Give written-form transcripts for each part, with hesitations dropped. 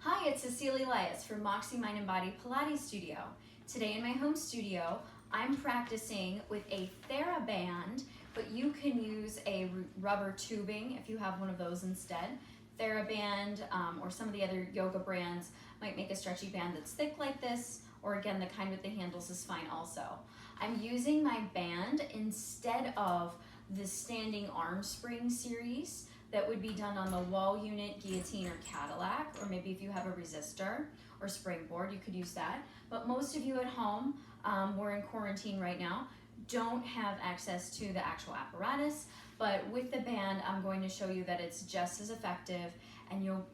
Hi, it's Cecilia Elias from Moxie Mind and Body Pilates Studio. Today in my home studio, I'm practicing with a TheraBand, but you can use a rubber tubing if you have one of those instead. TheraBand or some of the other yoga brands might make a stretchy band that's thick like this, or again, the kind with the handles is fine also. I'm using my band instead of the standing arm spring series that would be done on the wall unit, guillotine, or Cadillac, or maybe if you have a resistor or springboard, you could use that. But most of you at home, we're in quarantine right now, don't have access to the actual apparatus, but with the band, I'm going to show you that it's just as effective, and you'll,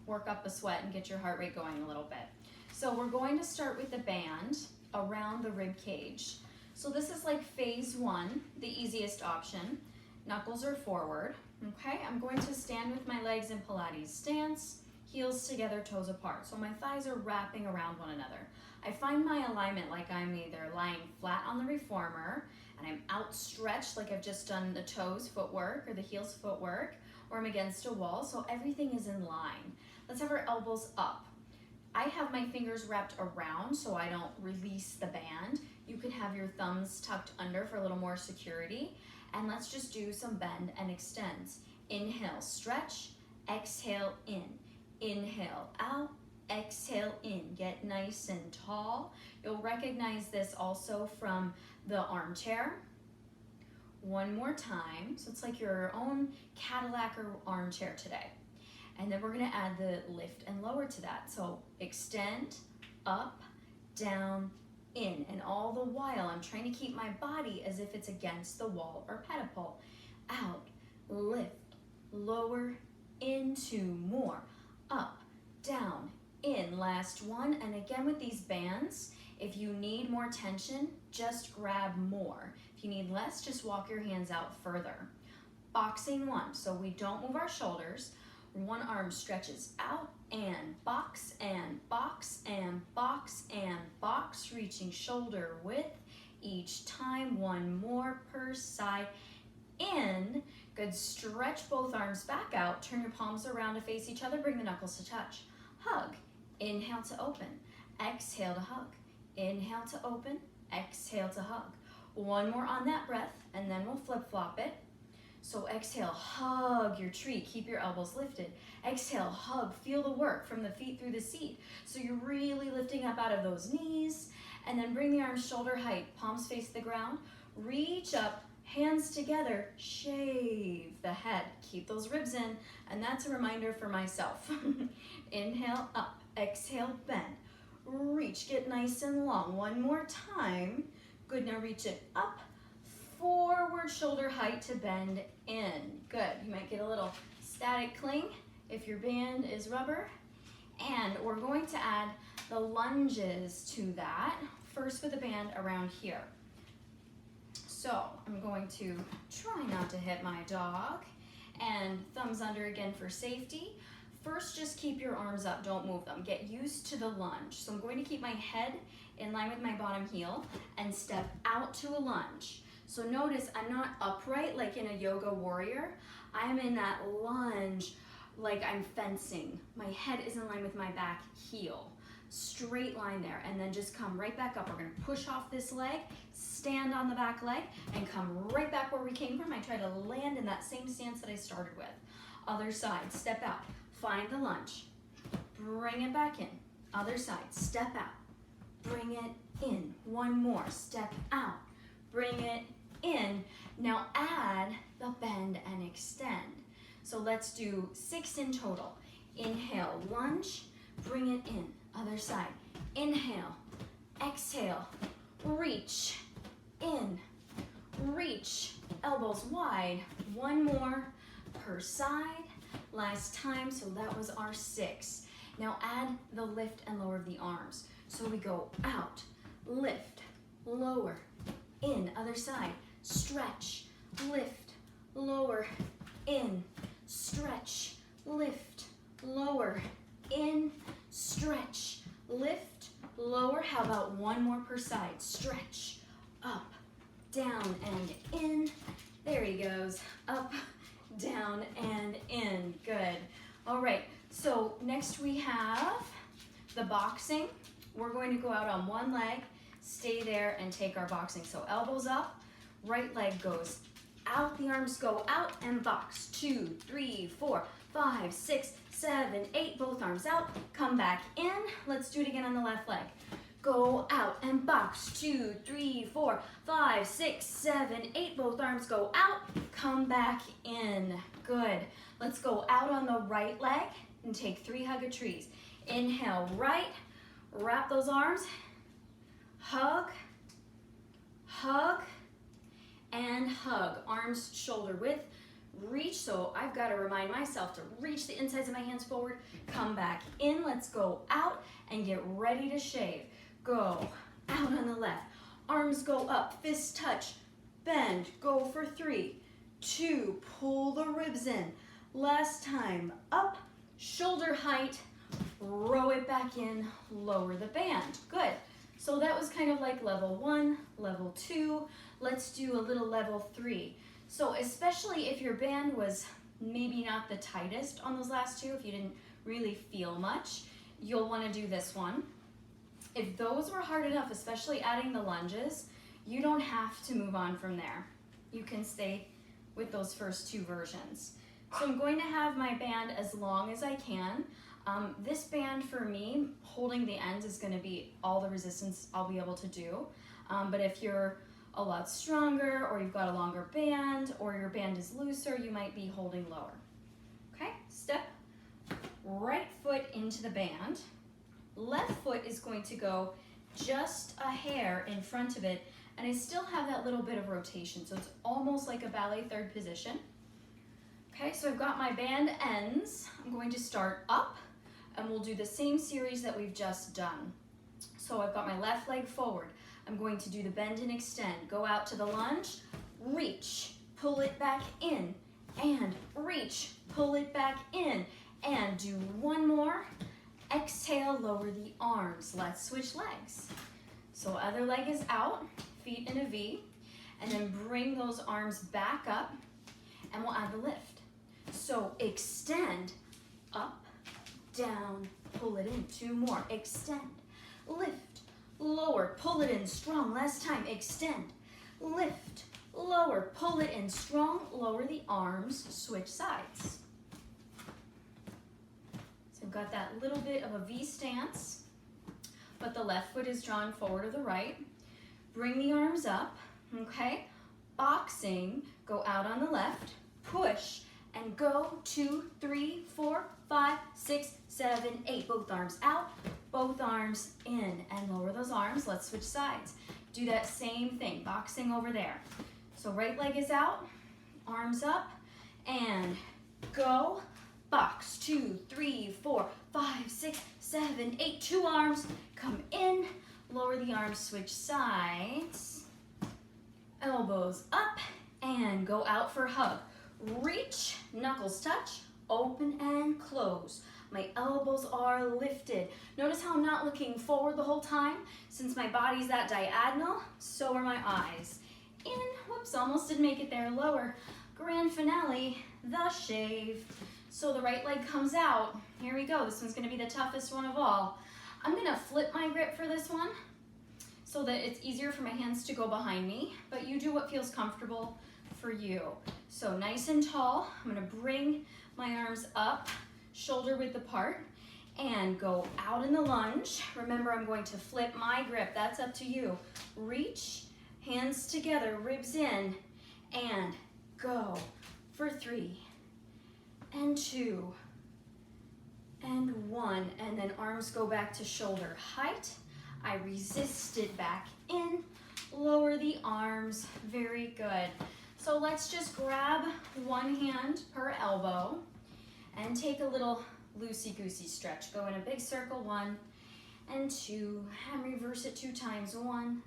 work up a sweat and get your heart rate going a little bit. So we're going to start with the band around the rib cage. So this is like phase one, the easiest option. Knuckles are forward, okay? I'm going to stand with my legs in Pilates stance, heels together, toes apart. So my thighs are wrapping around one another. I find my alignment like I'm either lying flat on the reformer and I'm outstretched like I've just done the toes footwork or the heels footwork, or I'm against a wall, so everything is in line. Let's have our elbows up. I have my fingers wrapped around so I don't release the band. You can have your thumbs tucked under for a little more security. And let's just do some bend and extends. Inhale, stretch, exhale in. Inhale out, exhale in. Get nice and tall. You'll recognize this also from the armchair. One more time. So it's like your own Cadillac or armchair today. And then we're gonna add the lift and lower to that. So extend, up, down, in, and all the while I'm trying to keep my body as if it's against the wall or pedal. Out, lift, lower, into, more, up, down, in. Last one. And again with these bands, if you need more tension, just grab more. If you need less, just walk your hands out further. Boxing one, so we don't move our shoulders. One arm stretches out and box and box and box and box, reaching shoulder width each time. One more per side. In. Good. Stretch both arms back out. Turn your palms around to face each other. Bring the knuckles to touch. Hug. Inhale to open. Exhale to hug. Inhale to open. Exhale to hug. One more on that breath, and then we'll flip-flop it. So exhale, hug your tree, keep your elbows lifted. Exhale, hug, feel the work from the feet through the seat. So you're really lifting up out of those knees, and then bring the arms shoulder height, palms face the ground. Reach up, hands together, shave the head. Keep those ribs in, and that's a reminder for myself. Inhale, up, exhale, bend. Reach, get nice and long. One more time. Good, now reach it up. Forward shoulder height to bend in. Good. You might get a little static cling if your band is rubber. And we're going to add the lunges to that. First with the band around here. So I'm going to try not to hit my dog. And thumbs under again for safety. First, just keep your arms up, don't move them. Get used to the lunge. So I'm going to keep my head in line with my bottom heel and step out to a lunge. So notice I'm not upright like in a yoga warrior. I'm in that lunge like I'm fencing. My head is in line with my back heel. Straight line there, and then just come right back up. We're gonna push off this leg, stand on the back leg, and come right back where we came from. I try to land in that same stance that I started with. Other side, step out, find the lunge, bring it back in. Other side, step out, bring it in. One more, step out, bring it in. Now add the bend and extend. So let's do 6 in total. Inhale, lunge, bring it in. Other side. Inhale, exhale, reach, in, reach, elbows wide. One more per side. Last time, so that was our 6. Now add the lift and lower of the arms. So we go out, lift, lower, in. Other side. Stretch, lift, lower, in, stretch, lift, lower, in, stretch, lift, lower. How about one more per side? Stretch, up, down, and in. There he goes. Up, down, and in. Good. All right. So next we have the boxing. We're going to go out on one leg, stay there, and take our boxing. So elbows up, right leg goes out, the arms go out and box. 2, 3, 4, 5, 6, 7, 8, both arms out, come back in. Let's do it again on the left leg. Go out and box. 2, 3, 4, 5, 6, 7, 8, both arms go out, come back in. Good. Let's go out on the right leg and take 3 hug-a-trees. Inhale, right, wrap those arms, hug, hug, and hug. Arms shoulder width, reach. So I've got to remind myself to reach the insides of my hands forward, come back in. Let's go out and get ready to shave. Go out on the left, arms go up, fists touch, bend, go for 3, 2, pull the ribs in. Last time, up, shoulder height, row it back in, lower the band. Good. So that was kind of like level 1, level 2. Let's do a little level 3. So especially if your band was maybe not the tightest on those last 2, if you didn't really feel much, you'll want to do this one. If those were hard enough, especially adding the lunges, you don't have to move on from there. You can stay with those first 2 versions. So I'm going to have my band as long as I can. This band for me, holding the ends is going to be all the resistance I'll be able to do. But if you're a lot stronger, or you've got a longer band, or your band is looser, you might be holding lower. Okay, step right foot into the band. Left foot is going to go just a hair in front of it, and I still have that little bit of rotation, so it's almost like a ballet third position. Okay, so I've got my band ends. I'm going to start up, and we'll do the same series that we've just done. So I've got my left leg forward. I'm going to do the bend and extend. Go out to the lunge, reach, pull it back in, and reach, pull it back in, and do one more. Exhale, lower the arms. Let's switch legs. So other leg is out, feet in a V, and then bring those arms back up, and we'll add the lift. So extend, up, down, pull it in. 2 more. Extend, lift, lower, pull it in strong. Last time, extend, lift, lower, pull it in strong, lower the arms, switch sides. So I've got that little bit of a V stance, but the left foot is drawn forward or the right. Bring the arms up, okay? Boxing, go out on the left, push, and go 2, 3, 4, 5, 6, 7, 8. Both arms out, both arms in, and lower those arms. Let's switch sides. Do that same thing, boxing over there. So right leg is out, arms up, and go. Box 2, 3, 4, 5, 6, 7, 8. 2 arms, come in, lower the arms, switch sides. Elbows up, and go out for hug. Reach, knuckles touch, open and close. My elbows are lifted. Notice how I'm not looking forward the whole time. Since my body's that diagonal, so are my eyes. In, whoops, almost didn't make it there. Lower, grand finale, the shave. So the right leg comes out. Here we go. This one's going to be the toughest one of all. I'm going to flip my grip for this one so that it's easier for my hands to go behind me, but you do what feels comfortable for you. So nice and tall. I'm going to bring my arms up, shoulder width apart, and go out in the lunge. Remember, I'm going to flip my grip. That's up to you. Reach, hands together, ribs in, and go for 3, and 2, and 1, and then arms go back to shoulder height. I resist it back in, lower the arms, very good. So let's just grab one hand per elbow and take a little loosey-goosey stretch. Go in a big circle, 1 and 2, and reverse it 2 times, 1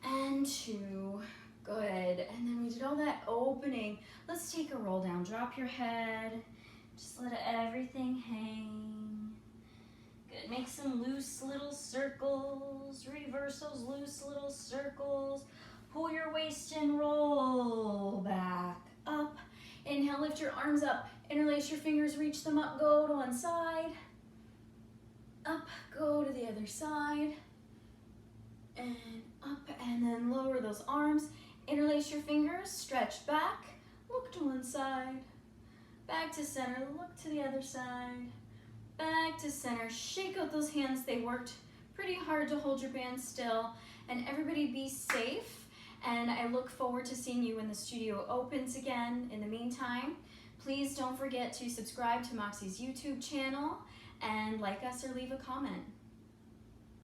and 2. Good, and then we did all that opening. Let's take a roll down. Drop your head. Just let everything hang. Good, make some loose little circles. Reverse those loose little circles. Pull your waist and roll back up. Inhale, lift your arms up. Interlace your fingers, reach them up, go to one side. Up, go to the other side. And up, and then lower those arms. Interlace your fingers, stretch back, look to one side. Back to center, look to the other side. Back to center, shake out those hands. They worked pretty hard to hold your band still. And everybody be safe. And I look forward to seeing you when the studio opens again. In the meantime, please don't forget to subscribe to Moxie's YouTube channel and like us or leave a comment.